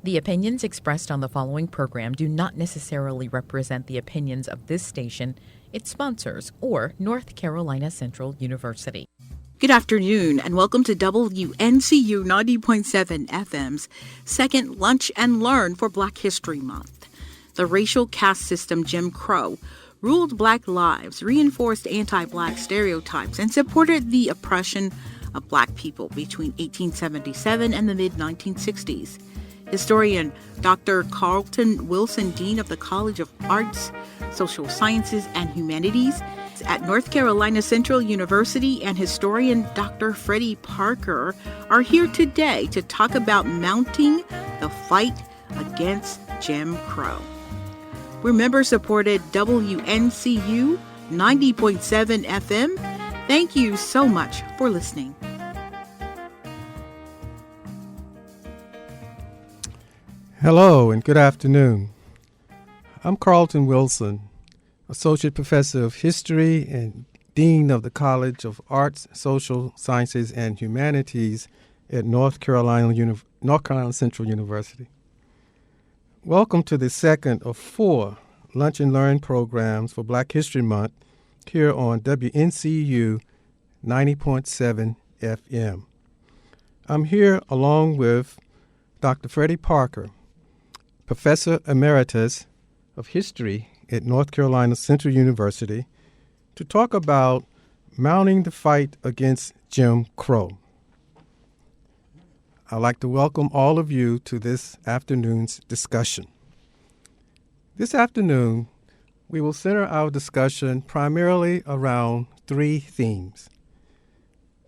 The opinions expressed on the following program do not necessarily represent the opinions of this station, its sponsors, or North Carolina Central University. Good afternoon, and welcome to WNCU 90.7 FM's second Lunch and Learn for Black History Month. The racial caste system Jim Crow ruled Black lives, reinforced anti-Black stereotypes, and supported the oppression of Black people between 1877 and the mid-1960s. Historian Dr. Carlton Wilson, Dean of the College of Arts, Social Sciences, and Humanities at North Carolina Central University, and historian Dr. Freddy Parker are here today to talk about mounting the fight against Jim Crow. We're member-supported WNCU 90.7 FM. Thank you so much for listening. Hello and good afternoon. I'm Carlton Wilson, Associate Professor of History and Dean of the College of Arts, Social Sciences, and Humanities at North Carolina Central University. Welcome to the second of 4 Lunch and Learn programs for Black History Month here on WNCU 90.7 FM. I'm here along with Dr. Freddy Parker, Professor Emeritus of History at North Carolina Central University, to talk about mounting the fight against Jim Crow. I'd like to welcome all of you to this afternoon's discussion. This afternoon, we will center our discussion primarily around 3 themes.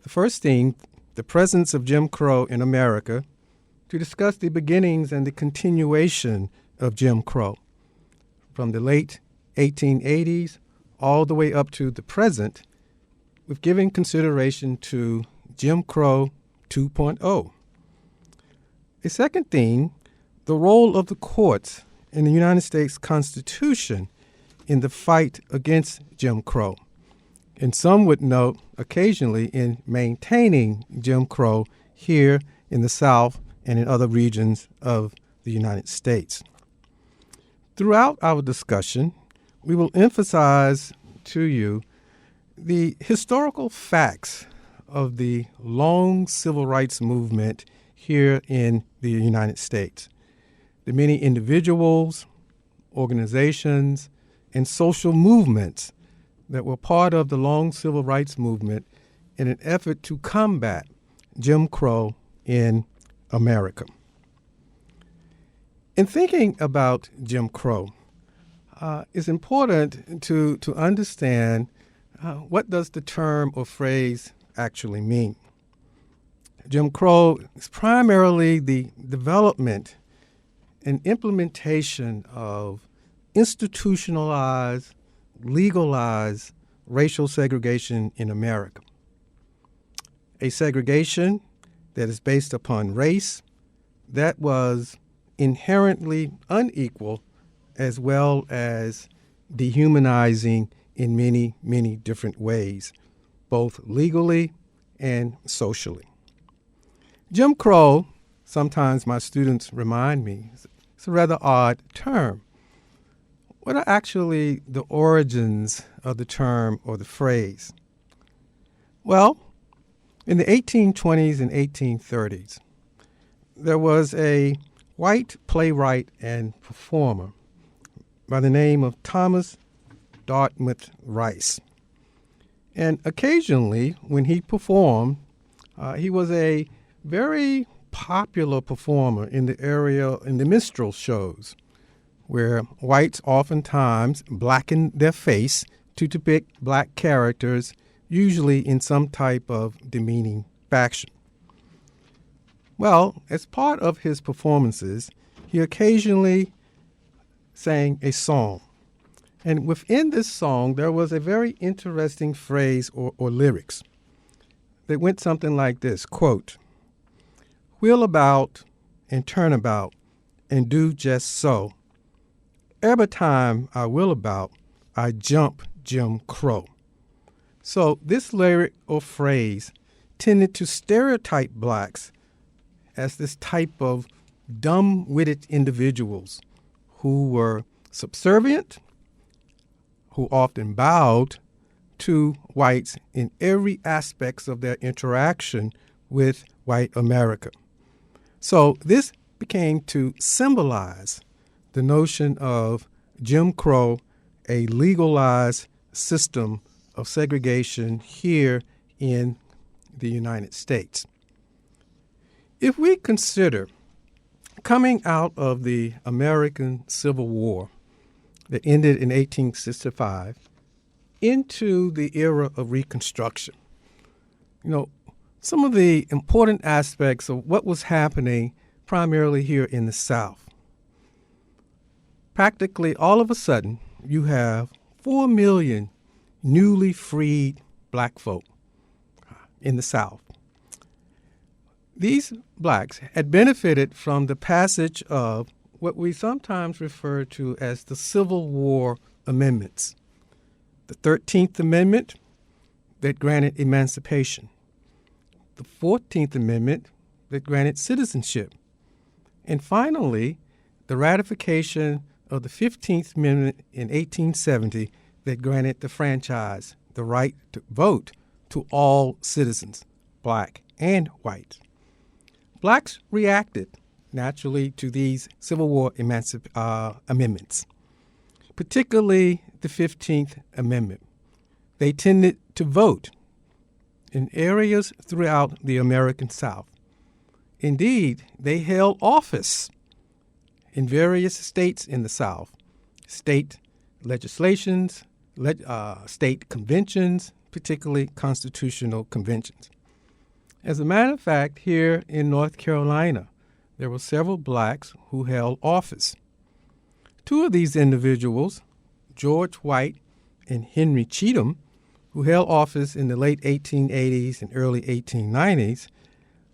The first theme, the presence of Jim Crow in America, to discuss the beginnings and the continuation of Jim Crow from the late 1880s all the way up to the present, with giving consideration to Jim Crow 2.0. A second theme, the role of the courts in the United States Constitution in the fight against Jim Crow, and some would note occasionally in maintaining Jim Crow here in the South and in other regions of the United States. Throughout our discussion, we will emphasize to you the historical facts of the long civil rights movement here in the United States, the many individuals, organizations, and social movements that were part of the long civil rights movement in an effort to combat Jim Crow in America. In thinking about Jim Crow, it's important to understand what does the term or phrase actually mean. Jim Crow is primarily the development and implementation of institutionalized, legalized racial segregation in America. A segregation that is based upon race that was inherently unequal as well as dehumanizing in many, many different ways, both legally and socially. Jim Crow, sometimes my students remind me, it's a rather odd term. What are actually the origins of the term or the phrase? Well, in the 1820s and 1830s, there was a white playwright and performer by the name of Thomas Dartmouth Rice. And occasionally, when he performed, he was a very popular performer in the area, in the minstrel shows, where whites oftentimes blackened their face to depict black characters, usually in some type of demeaning fashion. Well, as part of his performances, he occasionally sang a song. And within this song, there was a very interesting phrase or lyrics that went something like this, quote, "Wheel about and turn about and do just so. Every time I wheel about, I jump Jim Crow." So this lyric or phrase tended to stereotype blacks as this type of dumb-witted individuals who were subservient, who often bowed to whites in every aspect of their interaction with white America. So this became to symbolize the notion of Jim Crow, a legalized system of segregation here in the United States. If we consider coming out of the American Civil War that ended in 1865 into the era of Reconstruction, some of the important aspects of what was happening primarily here in the South. Practically all of a sudden, you have 4 million newly freed black folk in the South. These blacks had benefited from the passage of what we sometimes refer to as the Civil War amendments. The 13th Amendment that granted emancipation. The 14th Amendment that granted citizenship. And finally, the ratification of the 15th Amendment in 1870 that granted the franchise, the right to vote to all citizens, black and white. Blacks reacted naturally to these Civil War amendments, particularly the 15th Amendment. They tended to vote in areas throughout the American South. Indeed, they held office in various states in the South, state legislations, state conventions, particularly constitutional conventions. As a matter of fact, here in North Carolina, there were several blacks who held office. Two of these individuals, George White and Henry Cheatham, who held office in the late 1880s and early 1890s,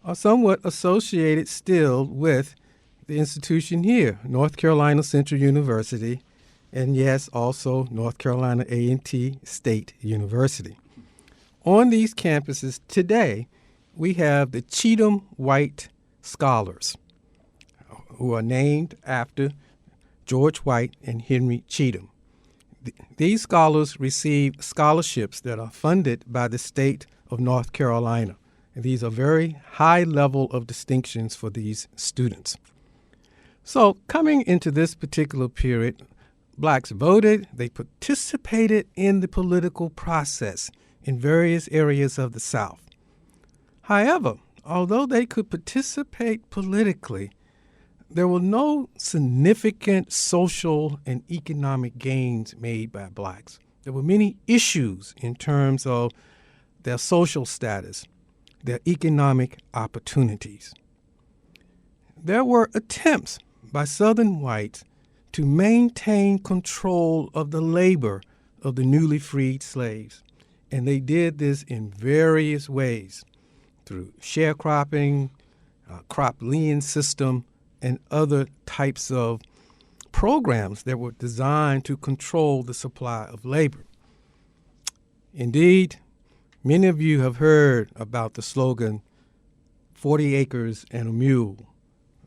are somewhat associated still with the institution here, North Carolina Central University, and yes, also North Carolina A&T State University. On these campuses today, we have the Cheatham White Scholars, who are named after George White and Henry Cheatham. These scholars receive scholarships that are funded by the state of North Carolina. And these are very high level of distinctions for these students. So coming into this particular period, blacks voted, they participated in the political process in various areas of the South. However, although they could participate politically, there were no significant social and economic gains made by blacks. There were many issues in terms of their social status, their economic opportunities. There were attempts by Southern whites to maintain control of the labor of the newly freed slaves, and they did this in various ways, through sharecropping, crop lien system, and other types of programs that were designed to control the supply of labor. Indeed, many of you have heard about the slogan, 40 acres and a mule,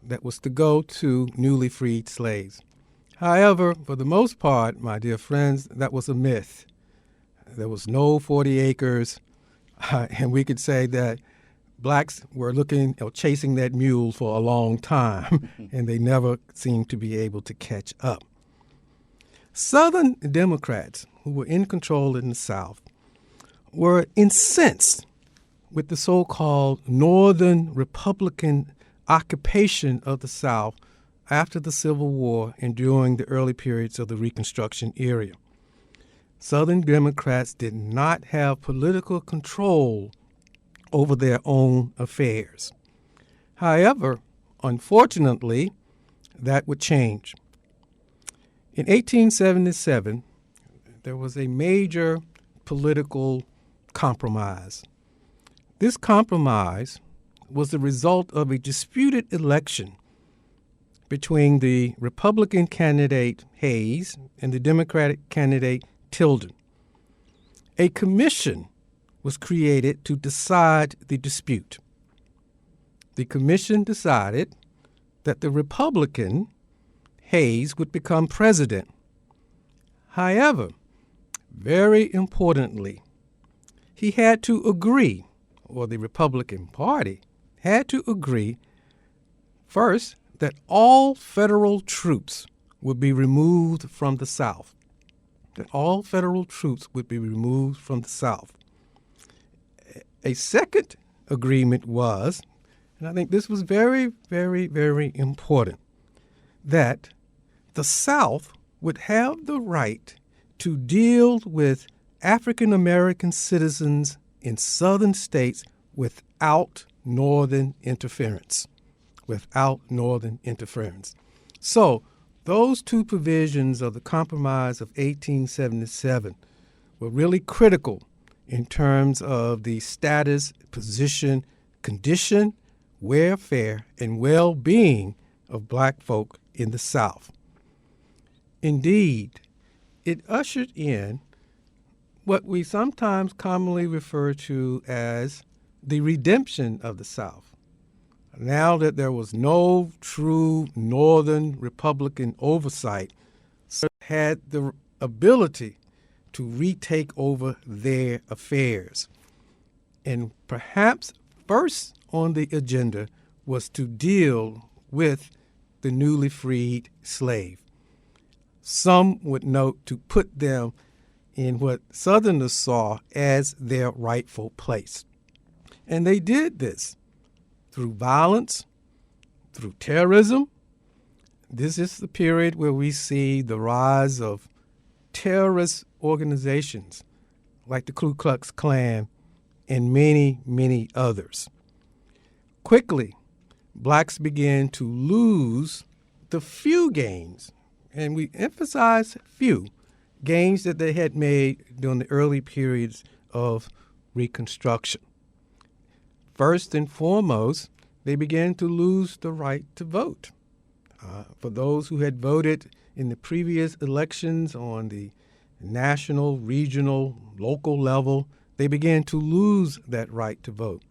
that was to go to newly freed slaves. However, for the most part, my dear friends, that was a myth. There was no 40 acres, and we could say that blacks were looking or chasing that mule for a long time, and they never seemed to be able to catch up. Southern Democrats, who were in control in the South, were incensed with the so-called Northern Republican occupation of the South after the Civil War and during the early periods of the Reconstruction era. Southern Democrats did not have political control over their own affairs. However, unfortunately, that would change. In 1877, there was a major political compromise. This compromise was the result of a disputed election between the Republican candidate Hayes and the Democratic candidate Tilden. A commission was created to decide the dispute. The commission decided that the Republican, Hayes, would become president. However, very importantly, he had to agree, or the Republican Party had to agree, first, that all federal troops would be removed from the South. That all federal troops would be removed from the South. A second agreement was, and I think this was very, very, very important, that the South would have the right to deal with African American citizens in southern states without Northern interference. Without Northern interference. So those two provisions of the Compromise of 1877 were really critical in terms of the status, position, condition, welfare, and well-being of black folk in the South. Indeed, it ushered in what we sometimes commonly refer to as the redemption of the South. Now that there was no true Northern Republican oversight, South had the ability to retake over their affairs. And perhaps first on the agenda was to deal with the newly freed slave. Some would note to put them in what Southerners saw as their rightful place. And they did this through violence, through terrorism. This is the period where we see the rise of terrorist organizations like the Ku Klux Klan and many, many others. Quickly, blacks began to lose the few gains, and we emphasize few, gains that they had made during the early periods of Reconstruction. First and foremost, they began to lose the right to vote. For those who had voted in the previous elections on the national, regional, local level, they began to lose that right to vote,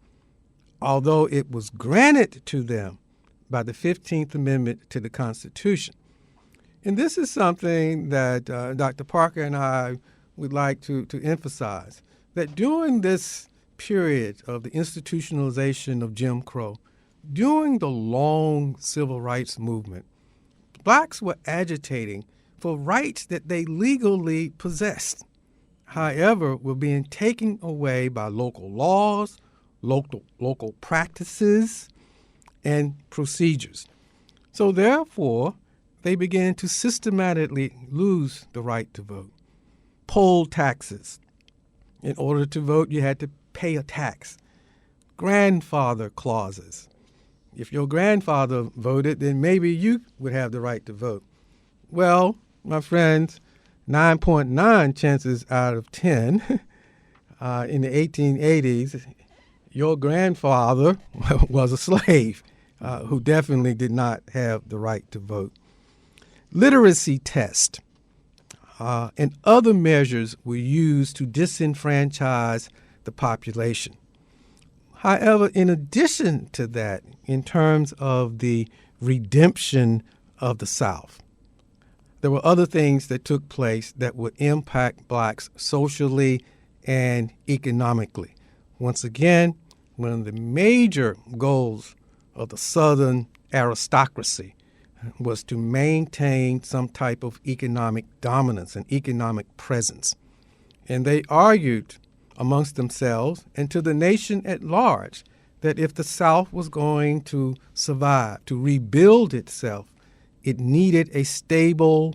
although it was granted to them by the 15th Amendment to the Constitution. And this is something that Dr. Parker and I would like to emphasize, that during this period of the institutionalization of Jim Crow, during the long civil rights movement, blacks were agitating for rights that they legally possessed, however, were being taken away by local laws, local practices, and procedures. So therefore, they began to systematically lose the right to vote. Poll taxes. In order to vote, you had to pay a tax. Grandfather clauses. If your grandfather voted, then maybe you would have the right to vote. Well, my friends, 9.9 chances out of 10 in the 1880s, your grandfather was a slave who definitely did not have the right to vote. Literacy test and other measures were used to disenfranchise the population. However, in addition to that, in terms of the redemption of the South, there were other things that took place that would impact blacks socially and economically. Once again, one of the major goals of the Southern aristocracy was to maintain some type of economic dominance and economic presence. And they argued amongst themselves and to the nation at large that if the South was going to survive, to rebuild itself, it needed a stable,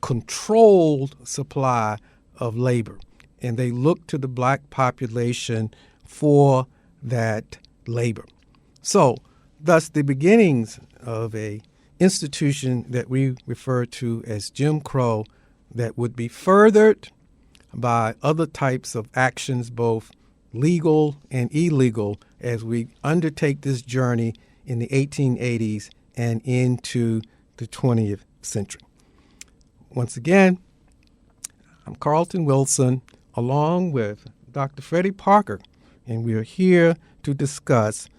controlled supply of labor. And they looked to the black population for that labor. So, thus, the beginnings of a institution that we refer to as Jim Crow that would be furthered by other types of actions, both legal and illegal, as we undertake this journey in the 1880s and into the 20th century. Once again, I'm Carlton Wilson, along with Dr. Freddy Parker, and we are here to discuss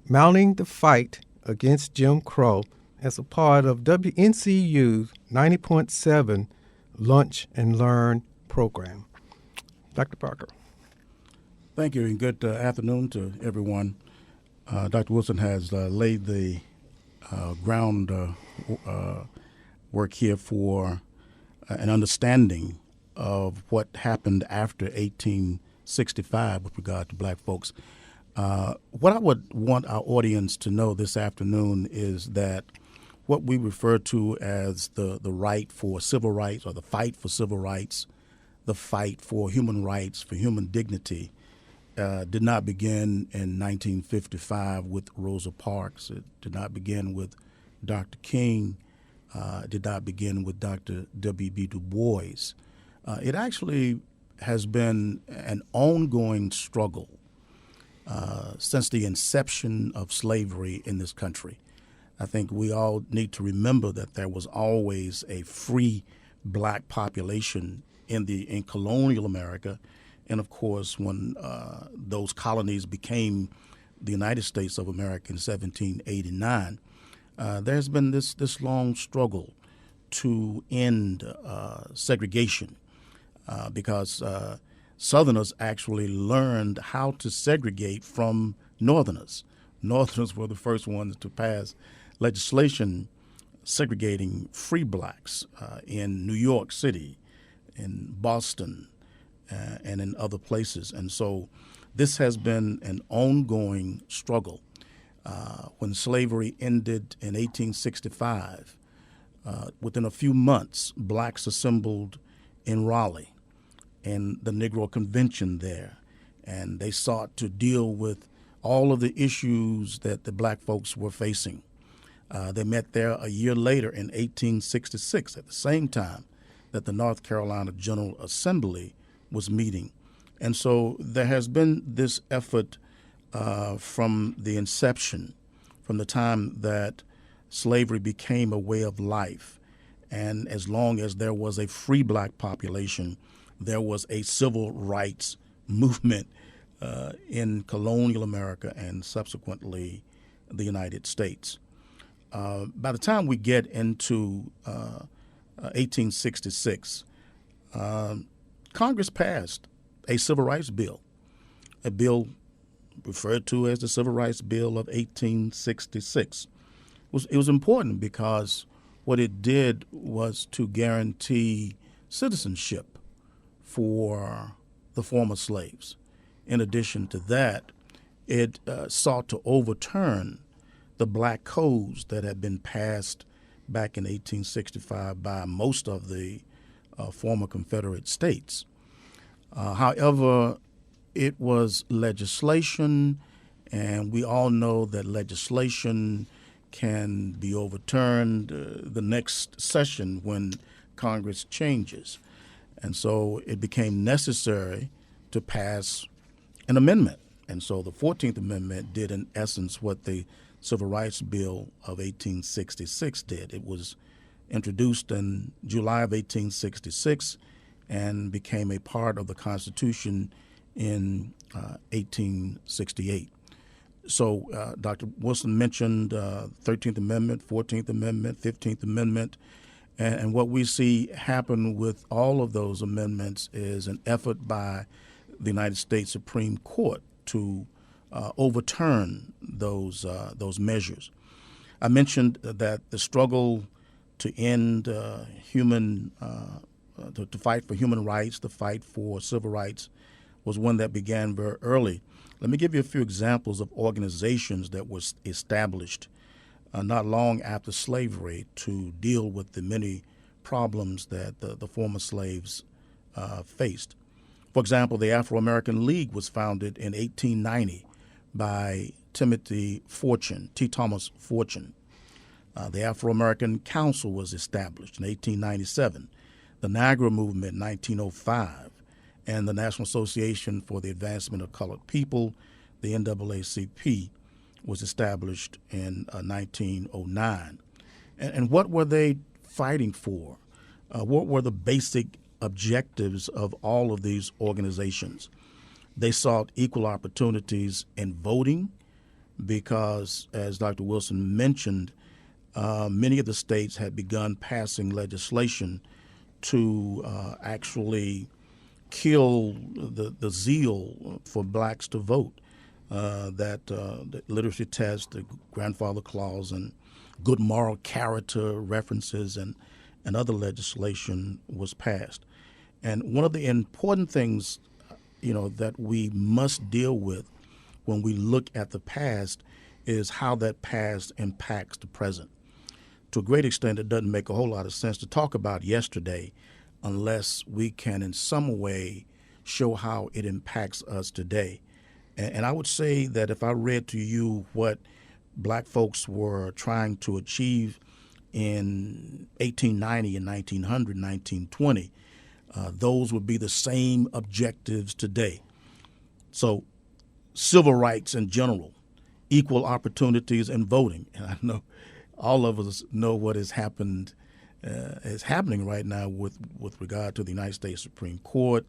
mounting the fight against Jim Crow as a part of WNCU's 90.7 Lunch and Learn program. Dr. Parker. Thank you, and good afternoon to everyone. Dr. Wilson has laid the ground work here for an understanding of what happened after 1865 with regard to black folks. What I would want our audience to know this afternoon is that what we refer to as the right for civil rights, or the fight for civil rights, the fight for human rights, for human dignity, did not begin in 1955 with Rosa Parks. It did not begin with Dr. King. It did not begin with Dr. W.B. Du Bois. It actually has been an ongoing struggle since the inception of slavery in this country. I think we all need to remember that there was always a free black population in colonial America. And of course, when those colonies became the United States of America in 1789, there's been this long struggle to end segregation because Southerners actually learned how to segregate from Northerners. Northerners were the first ones to pass legislation segregating free blacks in New York City, in Boston, and in other places. And so this has been an ongoing struggle. When slavery ended in 1865, within a few months, blacks assembled in Raleigh and the Negro Convention there, and they sought to deal with all of the issues that the black folks were facing. They met there a year later in 1866 at the same time that the North Carolina General Assembly was meeting. And so there has been this effort from the inception, from the time that slavery became a way of life. And as long as there was a free black population, there was a civil rights movement in colonial America and subsequently the United States. By the time we get into 1866, Congress passed a civil rights bill, a bill referred to as the Civil Rights Bill of 1866. It was important because what it did was to guarantee citizenship for the former slaves. In addition to that, it sought to overturn the black codes that had been passed back in 1865 by most of the former Confederate states. However, it was legislation, and we all know that legislation can be overturned the next session when Congress changes. And so it became necessary to pass an amendment. And so the 14th Amendment did, in essence, what the Civil Rights Bill of 1866 did. It was introduced in July of 1866 and became a part of the Constitution in 1868. So Dr. Wilson mentioned 13th Amendment, 14th Amendment, 15th Amendment, and what we see happen with all of those amendments is an effort by the United States Supreme Court to overturn those measures. I mentioned that the struggle to end to fight for human rights, the fight for civil rights, was one that began very early. Let me give you a few examples of organizations that were established not long after slavery to deal with the many problems that the former slaves faced. For example, the Afro-American League was founded in 1890 by T. Thomas Fortune. The Afro-American Council was established in 1897, the Niagara Movement in 1905, and the National Association for the Advancement of Colored People, the NAACP, was established in 1909. And what were they fighting for? What were the basic objectives of all of these organizations? They sought equal opportunities in voting because, as Dr. Wilson mentioned, many of the states had begun passing legislation to actually kill the zeal for blacks to vote. The literacy test, the grandfather clause, and good moral character references and other legislation was passed. And one of the important things, that we must deal with when we look at the past is how that past impacts the present. To a great extent, it doesn't make a whole lot of sense to talk about yesterday unless we can in some way show how it impacts us today. And I would say that if I read to you what black folks were trying to achieve in 1890 and 1900, 1920, those would be the same objectives today. So civil rights in general, equal opportunities in voting. And I know all of us know what has happened, is happening right now with regard to the United States Supreme Court.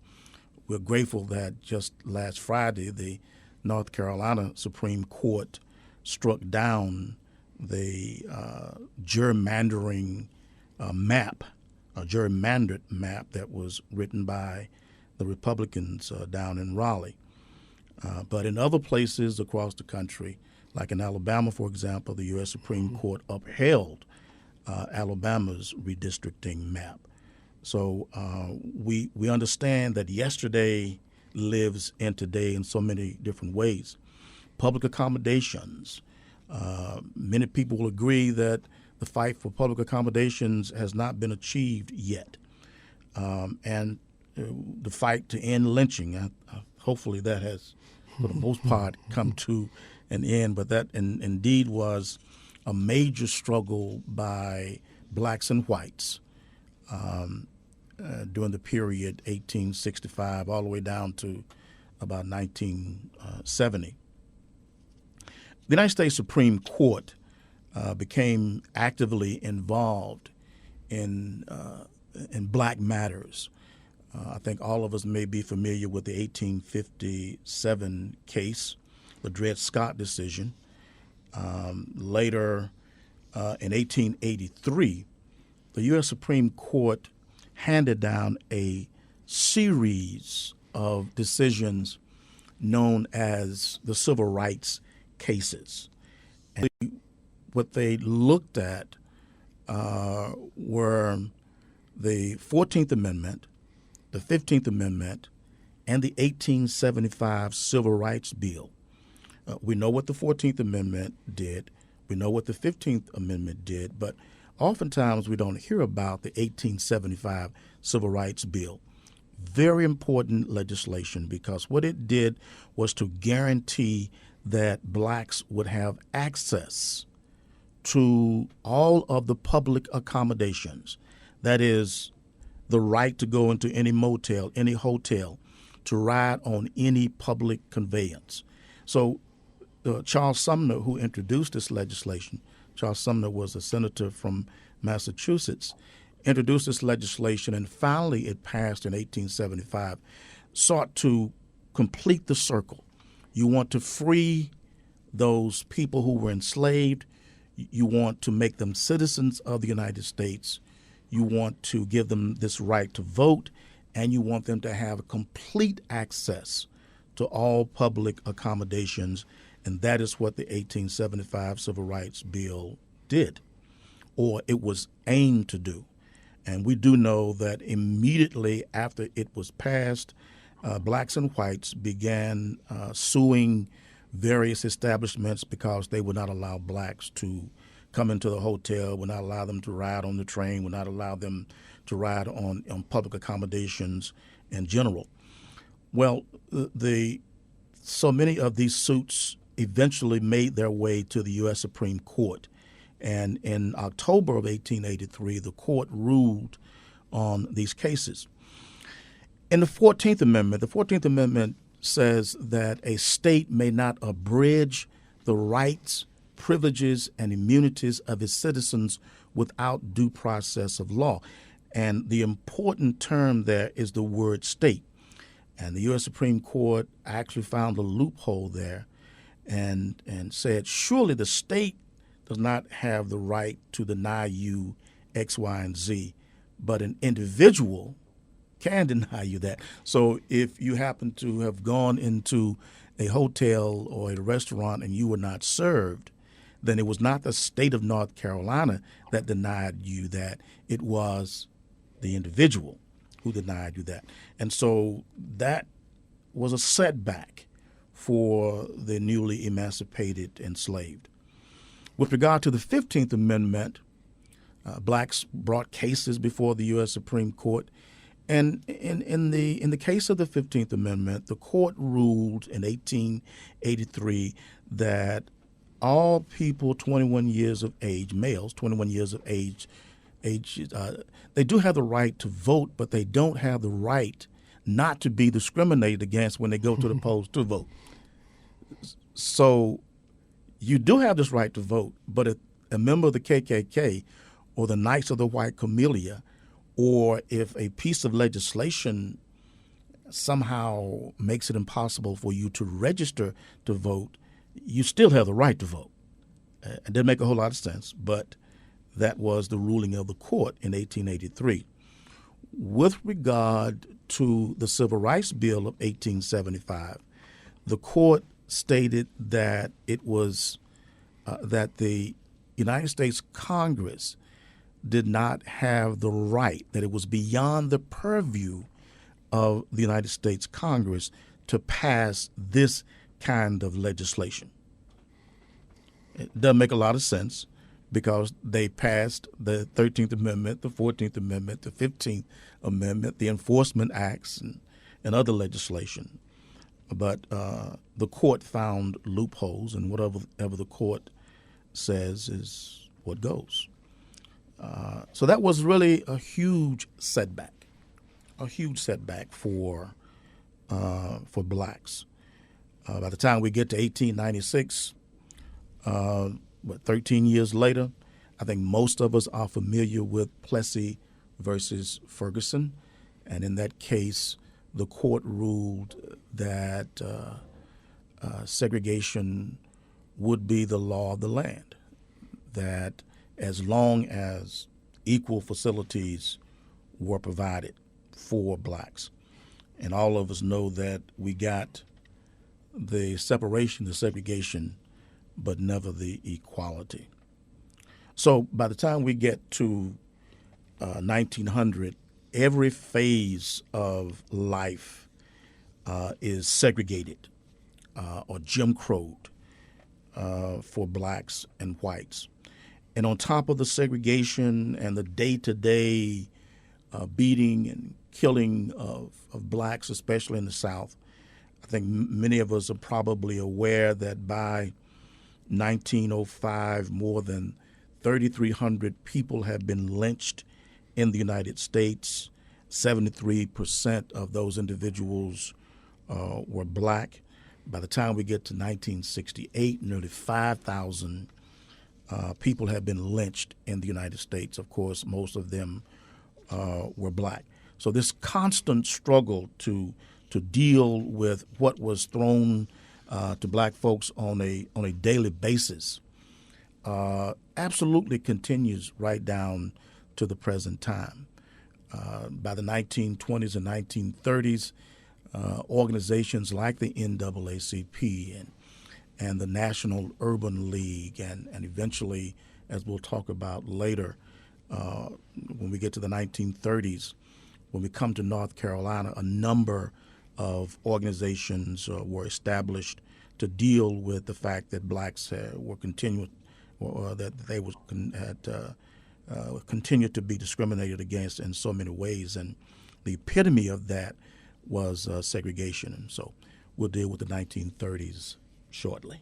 We're grateful that just last Friday, the North Carolina Supreme Court struck down the gerrymandering map, a gerrymandered map that was written by the Republicans down in Raleigh. But in other places across the country, like in Alabama, for example, the U.S. Supreme Court upheld Alabama's redistricting map. So we understand that yesterday lives in today in so many different ways. Public accommodations. Many people will agree that the fight for public accommodations has not been achieved yet. And the fight to end lynching, hopefully that has, for the most part, come to an end. But that indeed was a major struggle by blacks and whites during the period 1865 all the way down to about 1970. The United States Supreme Court became actively involved in black matters. I think all of us may be familiar with the 1857 case, the Dred Scott decision. Later, in 1883, the U.S. Supreme Court handed down a series of decisions known as the civil rights cases. And what they looked at were the 14th Amendment, the 15th Amendment, and the 1875 Civil Rights Bill. We know what the 14th Amendment did. We know what the 15th Amendment did, but oftentimes we don't hear about the 1875 Civil Rights Bill. Very important legislation because what it did was to guarantee that blacks would have access to all of the public accommodations. That is, the right to go into any motel, any hotel, to ride on any public conveyance. So Charles Sumner, who introduced this legislation, Charles Sumner was a senator from Massachusetts, introduced this legislation, and finally it passed in 1875, sought to complete the circle. You want to free those people who were enslaved. You want to make them citizens of the United States. You want to give them this right to vote, and you want them to have complete access to all public accommodations, and that is what the 1875 Civil Rights Bill did, or it was aimed to do. And we do know that immediately after it was passed, blacks and whites began suing various establishments because they would not allow blacks to come into the hotel, would not allow them to ride on the train, would not allow them to ride on public accommodations in general. Well, so many of these suits eventually made their way to the U.S. Supreme Court. And in October of 1883, the court ruled on these cases. In the 14th Amendment says that a state may not abridge the rights, privileges, and immunities of its citizens without due process of law. And the important term there is the word state. And the U.S. Supreme Court actually found a loophole there and said, surely the state does not have the right to deny you X, Y, and Z, but an individual can deny you that. So if you happen to have gone into a hotel or a restaurant and you were not served, then it was not the state of North Carolina that denied you that. It was the individual who denied you that. And so that was a setback for the newly emancipated enslaved. With regard to the 15th Amendment, blacks brought cases before the U.S. Supreme Court. And in the case of the 15th Amendment, the court ruled in 1883 that all people 21 years of age, males 21 years of age, they do have the right to vote, but they don't have the right not to be discriminated against when they go to the polls to vote. So you do have this right to vote, but if a member of the KKK or the Knights of the White Camellia, or if a piece of legislation somehow makes it impossible for you to register to vote, you still have the right to vote. It didn't make a whole lot of sense, but that was the ruling of the court in 1883. With regard to the Civil Rights Bill of 1875, the court stated that it was that the United States Congress did not have the right, that it was beyond the purview of the United States Congress to pass this kind of legislation. It doesn't make a lot of sense because they passed the 13th Amendment, the 14th Amendment, the 15th Amendment, the Enforcement Acts, and other legislation. But the court found loopholes, and whatever the court says is what goes. So that was really a huge setback for blacks. By the time we get to 1896, 13 years later, I think most of us are familiar with Plessy versus Ferguson. And in that case, the court ruled that segregation would be the law of the land, that as long as equal facilities were provided for blacks. And all of us know that we got the separation, the segregation, but never the equality. So by the time we get to 1900, every phase of life is segregated or Jim Crowed for blacks and whites. And on top of the segregation and the day-to-day beating and killing of blacks, especially in the South, I think many of us are probably aware that by 1905, more than 3,300 people have been lynched in the United States. 73% of those individuals were black. By the time we get to 1968, nearly 5,000 people have been lynched in the United States. Of course, most of them were black. So this constant struggle to deal with what was thrown to black folks on a daily basis absolutely continues right down to the present time. By the 1920s and 1930s, organizations like the NAACP and the National Urban League, and eventually, as we'll talk about later, when we get to the 1930s, when we come to North Carolina, a number of organizations were established to deal with the fact that blacks were continued, or that they had continued to be discriminated against in so many ways. And the epitome of that was segregation. And so we'll deal with the 1930s shortly.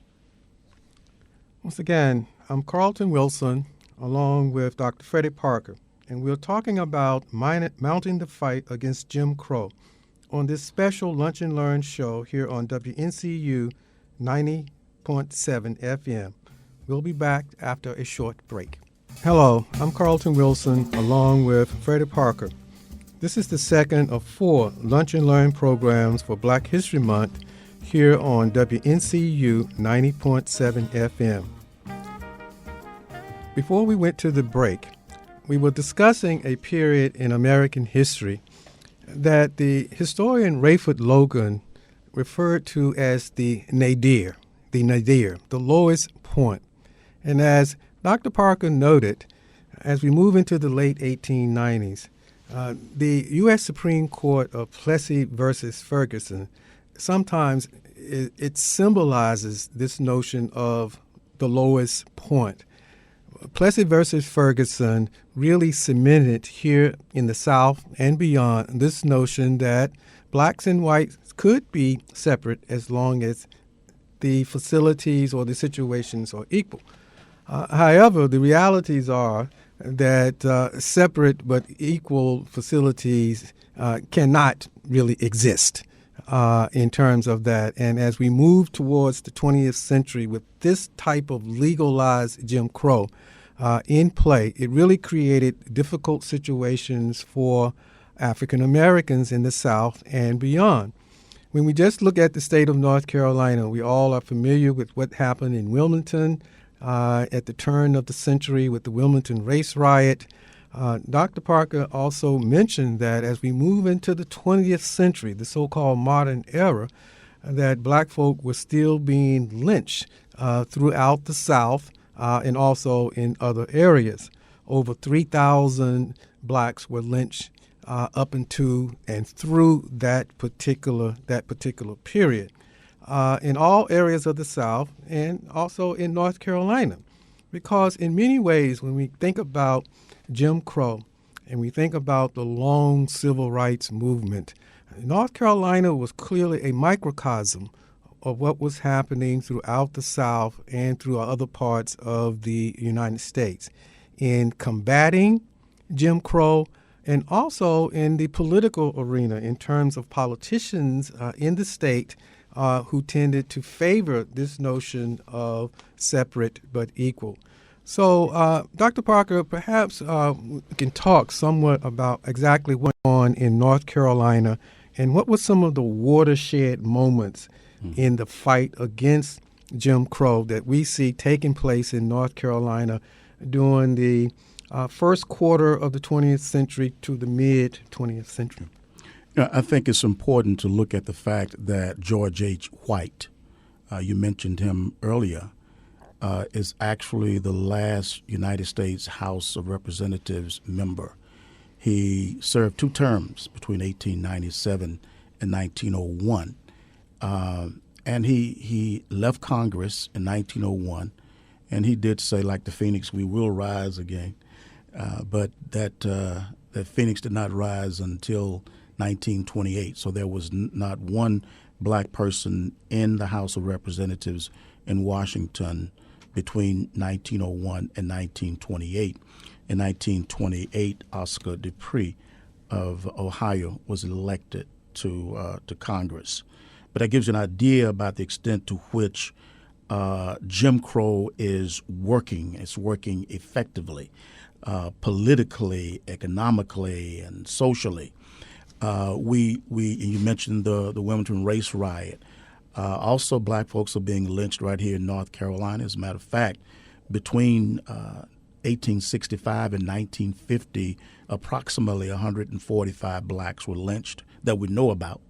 Once again, I'm Carlton Wilson, along with Dr. Freddy Parker, and we're talking about mounting the fight against Jim Crow on this special Lunch and Learn show here on WNCU 90.7 FM. We'll be back after a short break. Hello, I'm Carlton Wilson, along with Freddy Parker. This is the second of 4 Lunch and Learn programs for Black History Month here on WNCU 90.7 FM. Before we went to the break, we were discussing a period in American history that the historian Rayford Logan referred to as the nadir, the lowest point. And as Dr. Parker noted, as we move into the late 1890s, the U.S. Supreme Court of Plessy versus Ferguson, sometimes it symbolizes this notion of the lowest point. Plessy versus Ferguson really cemented here in the South and beyond this notion that blacks and whites could be separate as long as the facilities or the situations are equal. However, the realities are that separate but equal facilities cannot really exist in terms of that. And as we move towards the 20th century with this type of legalized Jim Crow in play, it really created difficult situations for African Americans in the South and beyond. When we just look at the state of North Carolina, we all are familiar with what happened in Wilmington at the turn of the century with the Wilmington race riot. Dr. Parker also mentioned that as we move into the 20th century, the so-called modern era, that black folk were still being lynched throughout the South and also in other areas. Over 3,000 blacks were lynched up into and through that particular period in all areas of the South and also in North Carolina. Because in many ways, when we think about Jim Crow and we think about the long civil rights movement, North Carolina was clearly a microcosm of what was happening throughout the South and through other parts of the United States in combating Jim Crow and also in the political arena in terms of politicians in the state who tended to favor this notion of separate but equal. So, Dr. Parker, perhaps we can talk somewhat about exactly what went on in North Carolina and what were some of the watershed moments in the fight against Jim Crow that we see taking place in North Carolina during the first quarter of the 20th century to the mid-20th century. Yeah, I think it's important to look at the fact that George H. White, you mentioned him earlier, is actually the last United States House of Representatives member. He served 2 terms between 1897 and 1901. And he left Congress in 1901, and he did say, like the phoenix, we will rise again. But that phoenix did not rise until 1928. So there was not one black person in the House of Representatives in Washington between 1901 and 1928. In 1928, Oscar Dupree of Ohio was elected to Congress. But that gives you an idea about the extent to which Jim Crow is working. It's working effectively, politically, economically, and socially. You mentioned the Wilmington race riot. Also, black folks are being lynched right here in North Carolina. As a matter of fact, between 1865 and 1950, approximately 145 blacks were lynched that we know about.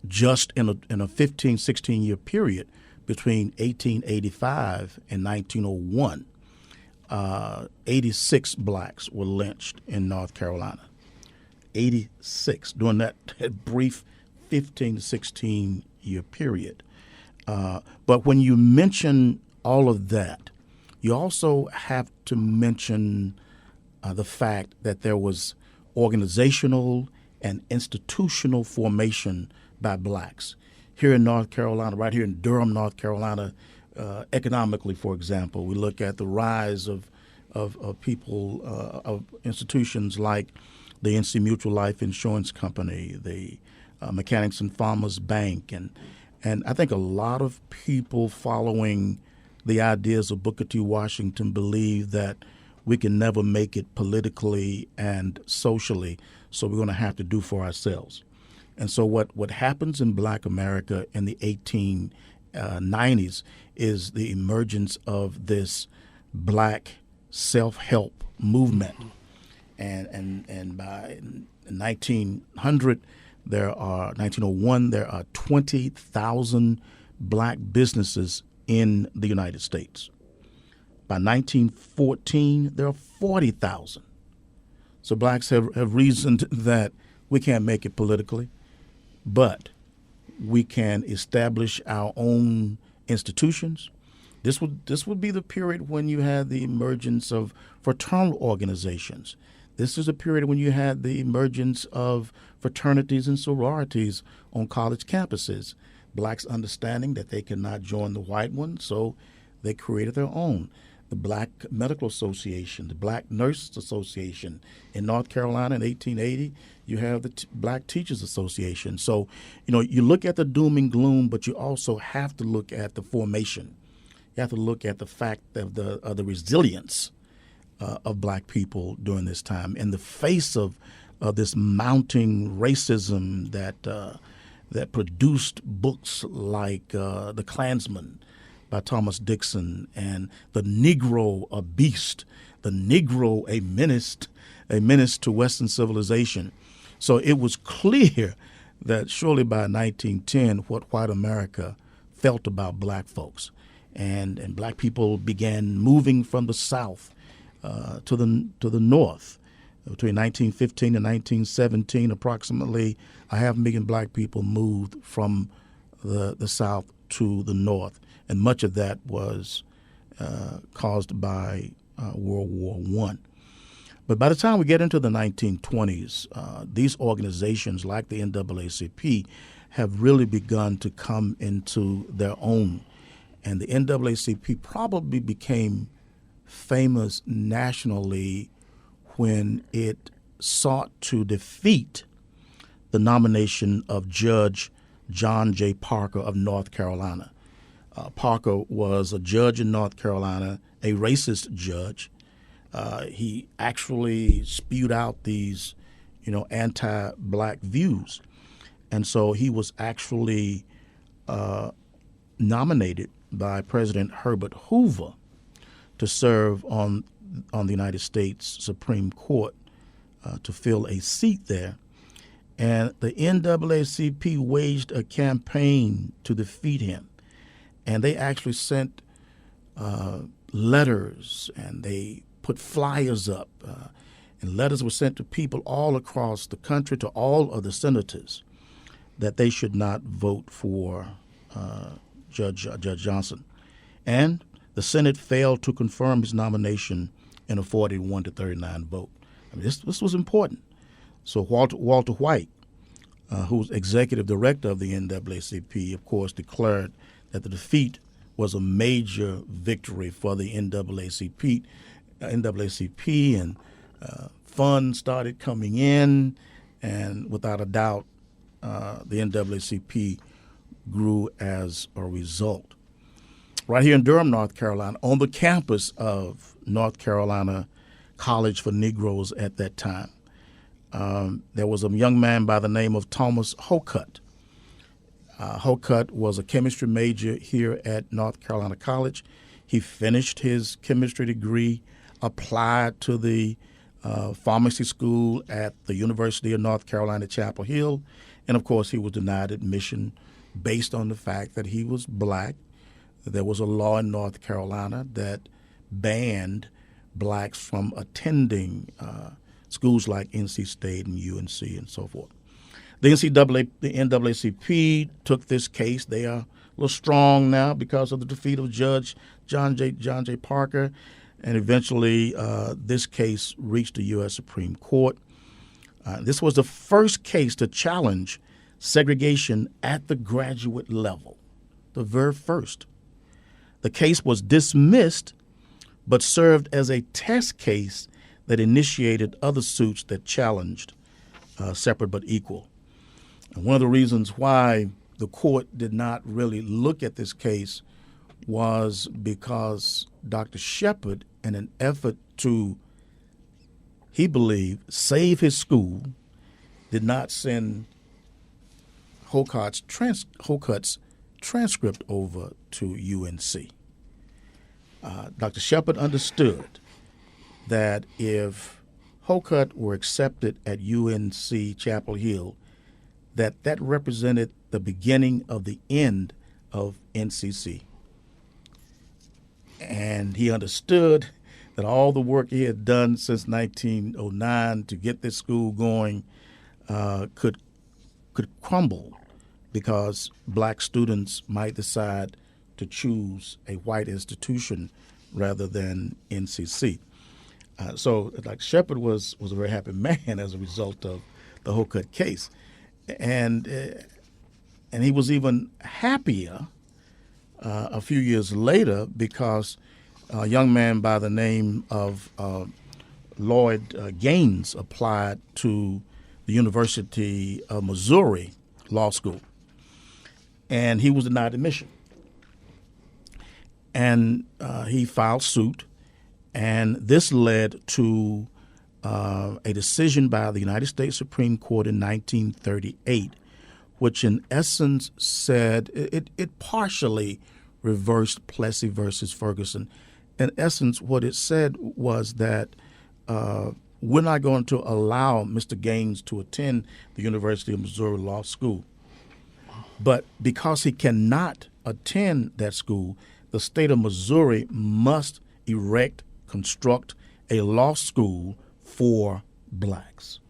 Just in a 15, 16-year period between 1885 and 1901, 86 blacks were lynched in North Carolina. 86 during that brief 15 to 16-year period. But when you mention all of that, you also have to mention the fact that there was organizational and institutional formation by blacks. Here in North Carolina, right here in Durham, North Carolina, economically, for example, we look at the rise of people, of institutions like the NC Mutual Life Insurance Company, the Mechanics and Farmers Bank, and I think a lot of people following the ideas of Booker T. Washington believe that we can never make it politically and socially, so we're going to have to do for ourselves. And so what happens in Black America in the 90s is the emergence of this black self-help movement. And by 1901, there are 20,000 black businesses in the United States. By 1914, there are 40,000. So blacks have reasoned that we can't make it politically, but we can establish our own institutions. This would be the period when you had the emergence of fraternal organizations. This is a period when you had the emergence of fraternities and sororities on college campuses. Blacks understanding that they cannot join the white one, so they created their own. The Black Medical Association, the Black Nurses Association. In North Carolina in 1880, you have the Black Teachers Association. So, you look at the doom and gloom, but you also have to look at the formation. You have to look at the fact of the resilience of black people during this time in the face of this mounting racism that produced books like The Klansman by Thomas Dixon and The Negro, a Beast, The Negro, a menace to Western civilization. So it was clear that surely by 1910 what white America felt about black folks. And black people began moving from the South to the North. Between 1915 and 1917, approximately 500,000 black people moved from the South to the North, and much of that was caused by World War I. But by the time we get into the 1920s, these organizations like the NAACP have really begun to come into their own. And the NAACP probably became famous nationally when it sought to defeat the nomination of Judge John J. Parker of North Carolina. Parker was a judge in North Carolina, a racist judge. He actually spewed out these, anti-black views. And so he was actually nominated by President Herbert Hoover to serve on the United States Supreme Court to fill a seat there. And the NAACP waged a campaign to defeat him. And they actually sent letters, and they put flyers up. And letters were sent to people all across the country, to all of the senators, that they should not vote for Judge Johnson. And the Senate failed to confirm his nomination in a 41-39 vote. I mean, this was important. So Walter White, who was executive director of the NAACP, of course, declared that the defeat was a major victory for the NAACP, and funds started coming in, and without a doubt, the NAACP grew as a result. Right here in Durham, North Carolina, on the campus of North Carolina College for Negroes at that time, there was a young man by the name of Thomas Hocutt. Hocutt was a chemistry major here at North Carolina College. He finished his chemistry degree, applied to the pharmacy school at the University of North Carolina, Chapel Hill, and of course he was denied admission based on the fact that he was black. There was a law in North Carolina that banned blacks from attending schools like NC State and UNC and so forth. The NAACP took this case. They are a little strong now because of the defeat of Judge John J. Parker, and eventually this case reached the U.S. Supreme Court. This was the first case to challenge segregation at the graduate level, the very first. The case was dismissed, but served as a test case that initiated other suits that challenged separate but equal. And one of the reasons why the court did not really look at this case was because Dr. Shepard, in an effort to, he believed, save his school, did not send Hocutt's transcript over to UNC. Dr. Shepard understood that if Hokut were accepted at UNC Chapel Hill, that represented the beginning of the end of NCC. And he understood that all the work he had done since 1909 to get this school going could crumble because black students might decide to choose a white institution rather than NCC. So like Shepard was a very happy man as a result of the Hokut case. And he was even happier a few years later because a young man by the name of Lloyd Gaines applied to the University of Missouri Law School, and he was denied admission. And he filed suit, and this led to a decision by the United States Supreme Court in 1938, which in essence said it partially reversed Plessy versus Ferguson. In essence, what it said was that we're not going to allow Mr. Gaines to attend the University of Missouri Law School. But because he cannot attend that school, the state of Missouri must construct a law school for blacks.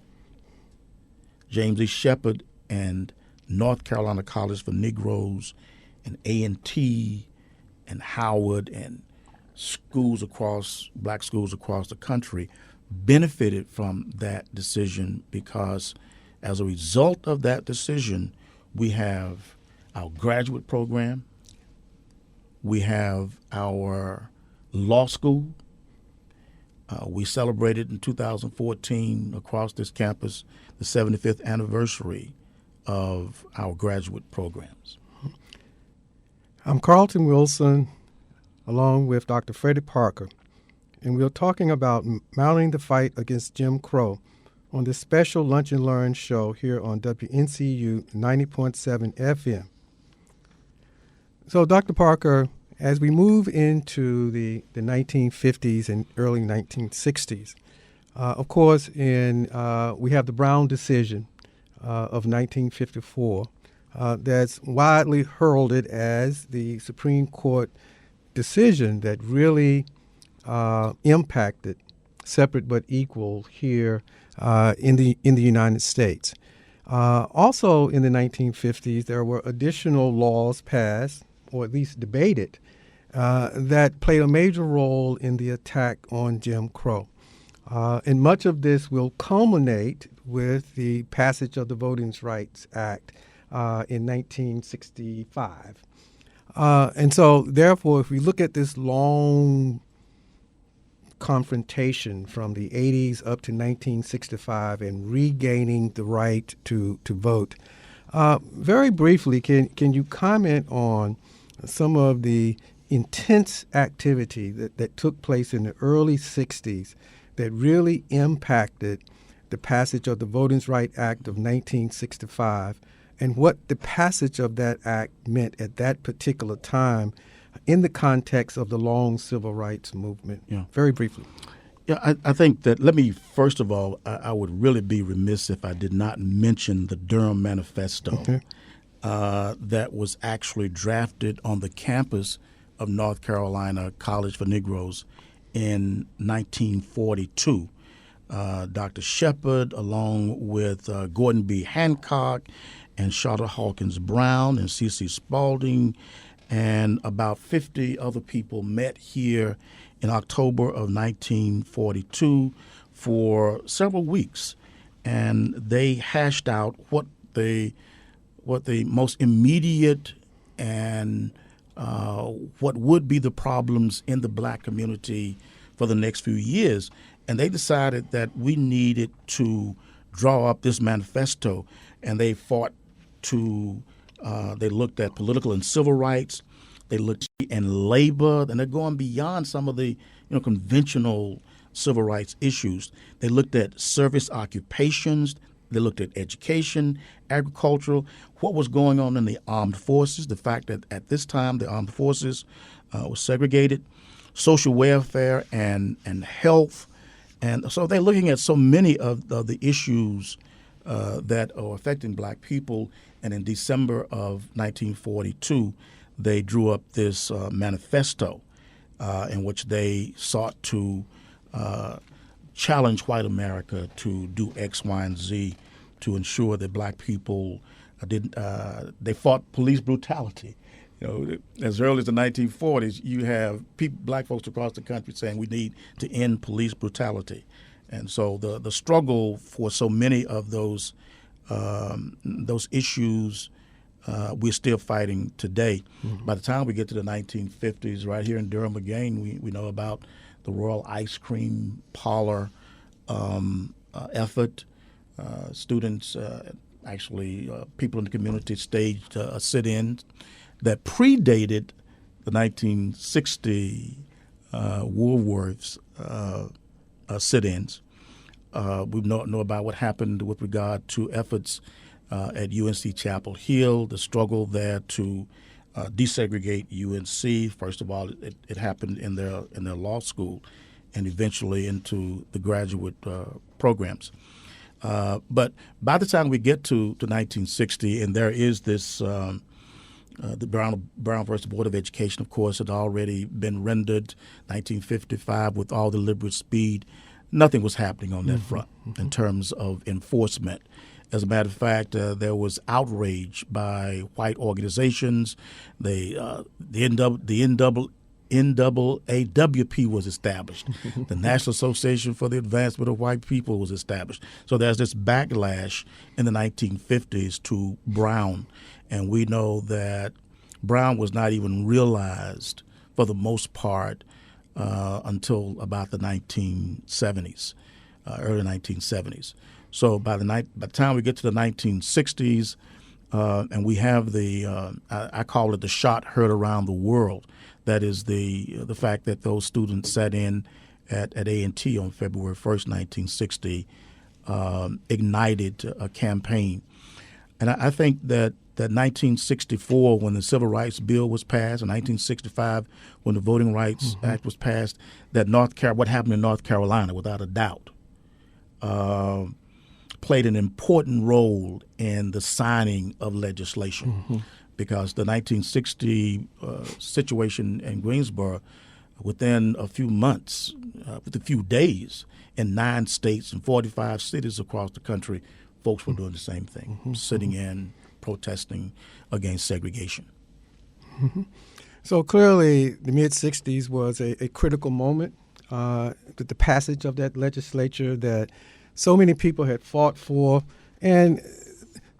James E. Shepard and North Carolina College for Negroes and A&T and Howard and black schools across the country benefited from that decision because as a result of that decision, we have our graduate program, we have our law school. We celebrated in 2014 across this campus the 75th anniversary of our graduate programs. I'm Carlton Wilson, along with Dr. Freddy Parker, and we're talking about mounting the fight against Jim Crow on this special Lunch and Learn show here on WNCU 90.7 FM. So, Dr. Parker, as we move into the 1950s and early 1960s, of course, we have the Brown decision of 1954 that's widely heralded as the Supreme Court decision that really impacted separate but equal here in the United States. Also in the 1950s, there were additional laws passed, or at least debated, that played a major role in the attack on Jim Crow. And much of this will culminate with the passage of the Voting Rights Act in 1965. And so, therefore, if we look at this long confrontation from the 80s up to 1965 and regaining the right to vote, very briefly, can you comment on some of the intense activity that took place in the early 60s that really impacted the passage of the Voting Rights Act of 1965 and what the passage of that act meant at that particular time in the context of the long civil rights movement? Yeah. Very briefly. Yeah, I think that, let me, first of all, I would really be remiss if I did not mention the Durham Manifesto. Okay. That was actually drafted on the campus of North Carolina College for Negroes in 1942. Dr. Shepard, along with Gordon B. Hancock and Charlotte Hawkins Brown and C.C. Spalding and about 50 other people met here in October of 1942 for several weeks, and they hashed out what the most immediate and what would be the problems in the black community for the next few years. And they decided that we needed to draw up this manifesto, and they fought they looked at political and civil rights, they looked at labor, and they're going beyond some of the conventional civil rights issues. They looked at service occupations, They looked at education, agricultural, what was going on in the armed forces, the fact that at this time the armed forces was segregated, social welfare and health. And so they're looking at so many of the issues that are affecting black people. And in December of 1942, they drew up this manifesto in which they sought to challenge white America to do X, Y, and Z to ensure that black people they fought police brutality. You know, as early as the 1940s, you have black folks across the country saying we need to end police brutality. And so the struggle for so many of those issues we're still fighting today. Mm-hmm. By the time we get to the 1950s, right here in Durham again, we know about the Royal Ice Cream Parlor effort. Students, people in the community staged a sit-in that predated the 1960 Woolworths sit-ins. We know about what happened with regard to efforts at UNC Chapel Hill, the struggle there to desegregate UNC. First of all, it happened in their law school, and eventually into the graduate programs. But by the time we get to 1960, and there is this the Brown versus Board of Education, of course, had already been rendered. 1955, with all the liberal speed, nothing was happening on that front in terms of enforcement. As a matter of fact, there was outrage by white organizations. The NAAWP was established. The National Association for the Advancement of White People was established. So there's this backlash in the 1950s to Brown, and we know that Brown was not even realized for the most part until about the 1970s, early 1970s. So by the time we get to the 1960s, and we have I call it the shot heard around the world. That is the fact that those students sat in at A&T on February 1st, 1960, ignited a campaign. And I think that 1964, when the Civil Rights Bill was passed, and 1965, when the Voting Rights Act was passed, that what happened in North Carolina, without a doubt, played an important role in the signing of legislation, because the 1960 situation in Greensboro, within a few months, with a few days, in 9 states and 45 cities across the country, folks were doing the same thing, sitting in, protesting against segregation. So clearly, the mid-'60s was a critical moment with the passage of that legislature that so many people had fought for. And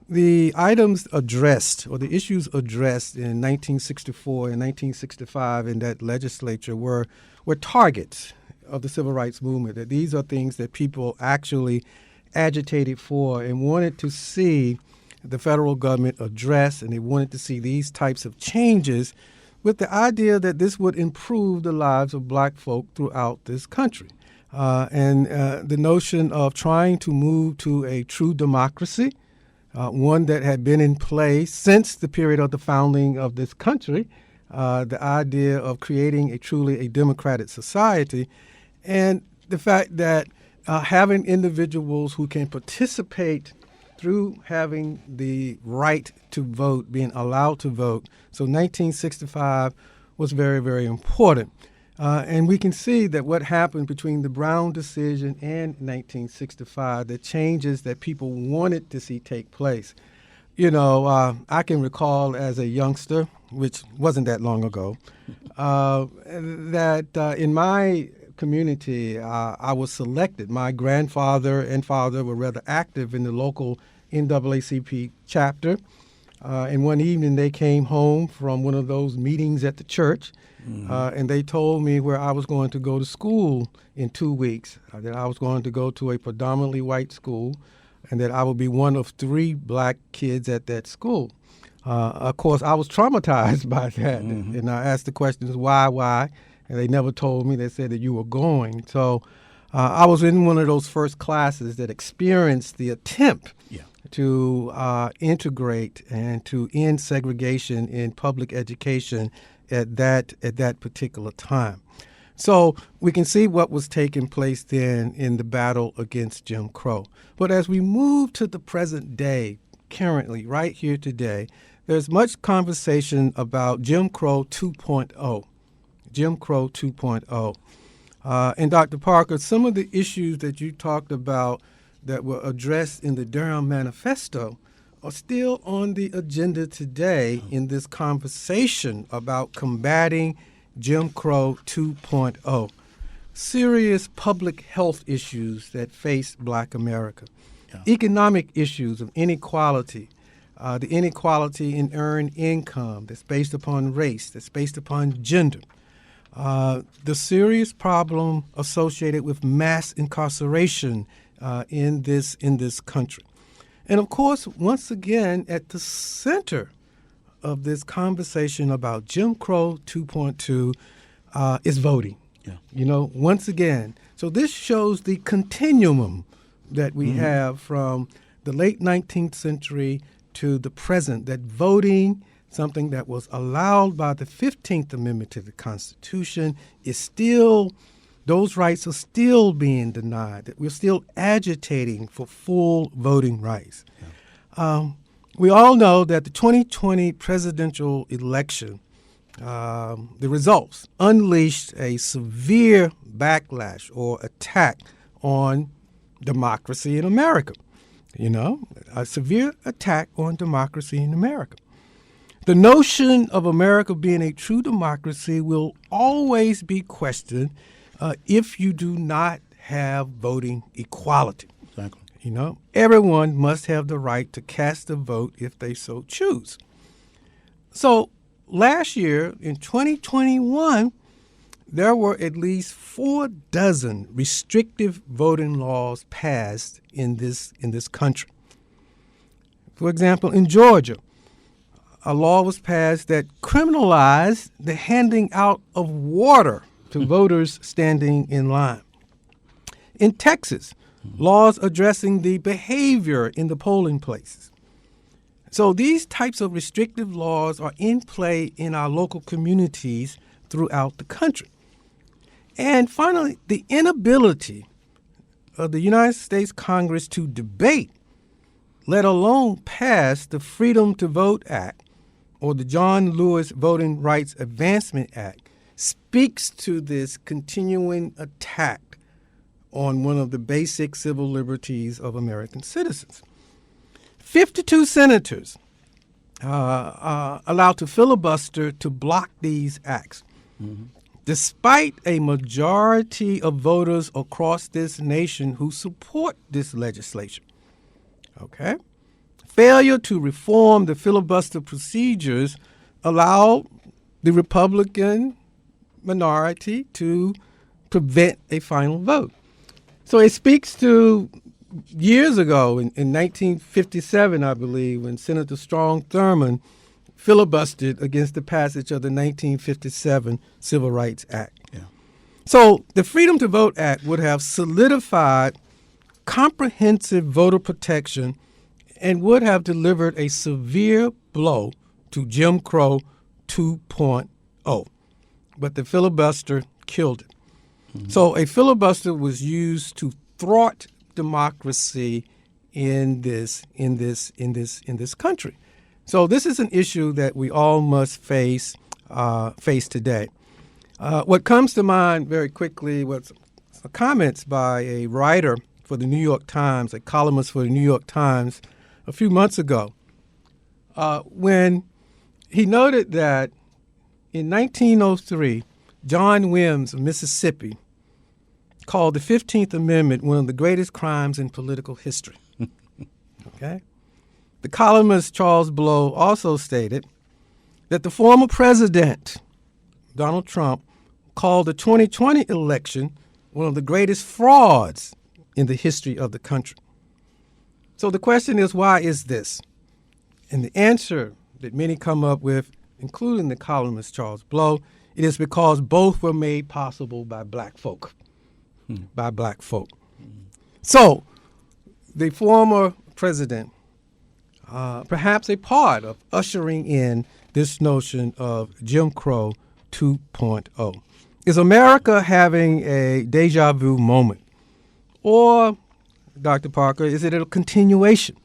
the items addressed, or the issues addressed in 1964 and 1965 in that legislature were targets of the civil rights movement. That these are things that people actually agitated for and wanted to see the federal government address, and they wanted to see these types of changes with the idea that this would improve the lives of black folk throughout this country. And the notion of trying to move to a true democracy, one that had been in place since the period of the founding of this country, the idea of creating a democratic society, and the fact that having individuals who can participate through having the right to vote, being allowed to vote. So 1965 was very, very important. And we can see that what happened between the Brown decision and 1965, the changes that people wanted to see take place. You know, I can recall as a youngster, which wasn't that long ago, that in my community, I was selected. My grandfather and father were rather active in the local NAACP chapter. And one evening they came home from one of those meetings at the church, and they told me where I was going to go to school in 2 weeks, that I was going to go to a predominantly white school, and that I would be one of 3 black kids at that school. Of course, I was traumatized by that, and I asked the questions, why, and they never told me. They said that you were going. So I was in one of those first classes that experienced the attempt to integrate and to end segregation in public education at that particular time. So we can see what was taking place then in the battle against Jim Crow. But as we move to the present day, currently, right here today, there's much conversation about Jim Crow 2.0. Jim Crow 2.0. And Dr. Parker, some of the issues that you talked about that were addressed in the Durham Manifesto are still on the agenda today in this conversation about combating Jim Crow 2.0. Serious public health issues that face Black America. Economic issues of inequality, the inequality in earned income that's based upon race, that's based upon gender. The serious problem associated with mass incarceration in this country. And of course, once again, at the center of this conversation about Jim Crow 2.2 is voting. Once again. So this shows the continuum that we have from the late 19th century to the present, that voting, something that was allowed by the 15th Amendment to the Constitution, is still, those rights are still being denied, that we're still agitating for full voting rights. We all know that the 2020 presidential election, the results unleashed a severe backlash or attack on democracy in America. A severe attack on democracy in America. The notion of America being a true democracy will always be questioned if you do not have voting equality. Exactly. Everyone must have the right to cast a vote if they so choose. So last year, in 2021, there were at least 4 dozen restrictive voting laws passed in this country. For example, in Georgia, a law was passed that criminalized the handing out of water to voters standing in line. In Texas, laws addressing the behavior in the polling places. So these types of restrictive laws are in play in our local communities throughout the country. And finally, the inability of the United States Congress to debate, let alone pass the Freedom to Vote Act or the John Lewis Voting Rights Advancement Act, speaks to this continuing attack on one of the basic civil liberties of American citizens. 52 senators allowed to filibuster to block these acts, despite a majority of voters across this nation who support this legislation. Okay? Failure to reform the filibuster procedures allowed the Republican minority to prevent a final vote. So it speaks to years ago, in 1957, I believe, when Senator Strong Thurmond filibustered against the passage of the 1957 Civil Rights Act. So the Freedom to Vote Act would have solidified comprehensive voter protection and would have delivered a severe blow to Jim Crow 2.0. But the filibuster killed it. So a filibuster was used to thwart democracy in this country. So this is an issue that we all must face today. What comes to mind very quickly was comments by a writer for the New York Times, a columnist for the New York Times, a few months ago, when he noted that in 1903, John Williams of Mississippi called the 15th Amendment one of the greatest crimes in political history. Okay? The columnist Charles Blow also stated that the former president, Donald Trump, called the 2020 election one of the greatest frauds in the history of the country. So the question is, why is this? And the answer that many come up with, including the columnist Charles Blow, it is because both were made possible by black folk. by black folk. So the former president, perhaps a part of ushering in this notion of Jim Crow 2.0. Is America having a deja vu moment? Or, Dr. Parker, is it a continuation?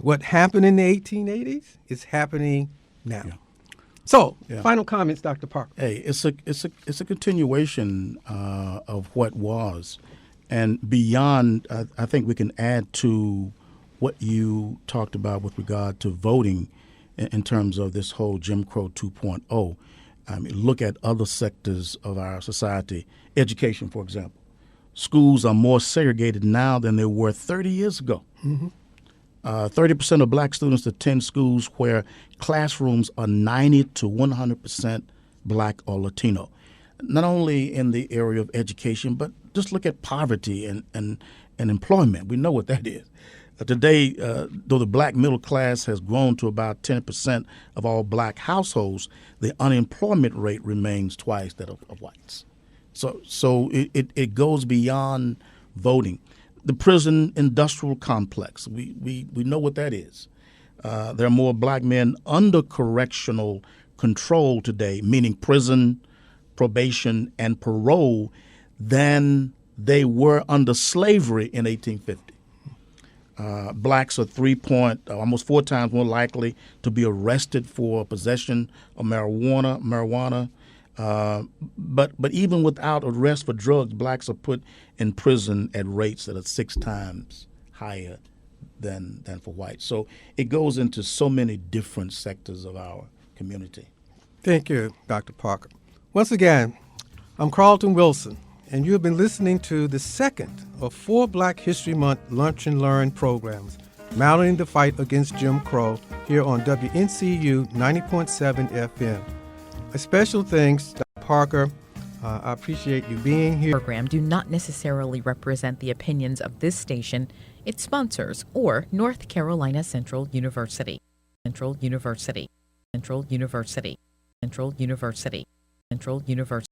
What happened in the 1880s is happening now. Yeah. So, final comments, Dr. Parker. Hey, it's a continuation of what was, and beyond. I think we can add to what you talked about with regard to voting, in terms of this whole Jim Crow 2.0. I mean, look at other sectors of our society. Education, for example. Schools are more segregated now than they were 30 years ago. 30% of black students attend schools where classrooms are 90 to 100% black or Latino. Not only in the area of education, but just look at poverty and employment. We know what that is. Today, though the black middle class has grown to about 10% of all black households, the unemployment rate remains twice that of whites. So it goes beyond voting. The prison industrial complex, we know what that is. There are more black men under correctional control today, meaning prison, probation, and parole, than they were under slavery in 1850. Blacks are almost 4 times more likely to be arrested for possession of marijuana. But even without arrest for drugs, blacks are put in prison at rates that are 6 times higher than for whites. So it goes into so many different sectors of our community. Thank you, Dr. Parker. Once again, I'm Carlton Wilson, and you have been listening to the second of 4 Black History Month Lunch and Learn programs, mounting the fight against Jim Crow, here on WNCU 90.7 FM. A special thanks, Dr. Parker. I appreciate you being here. Program do not necessarily represent the opinions of this station, its sponsors, or North Carolina Central University. Central University. Central University. Central University. Central University.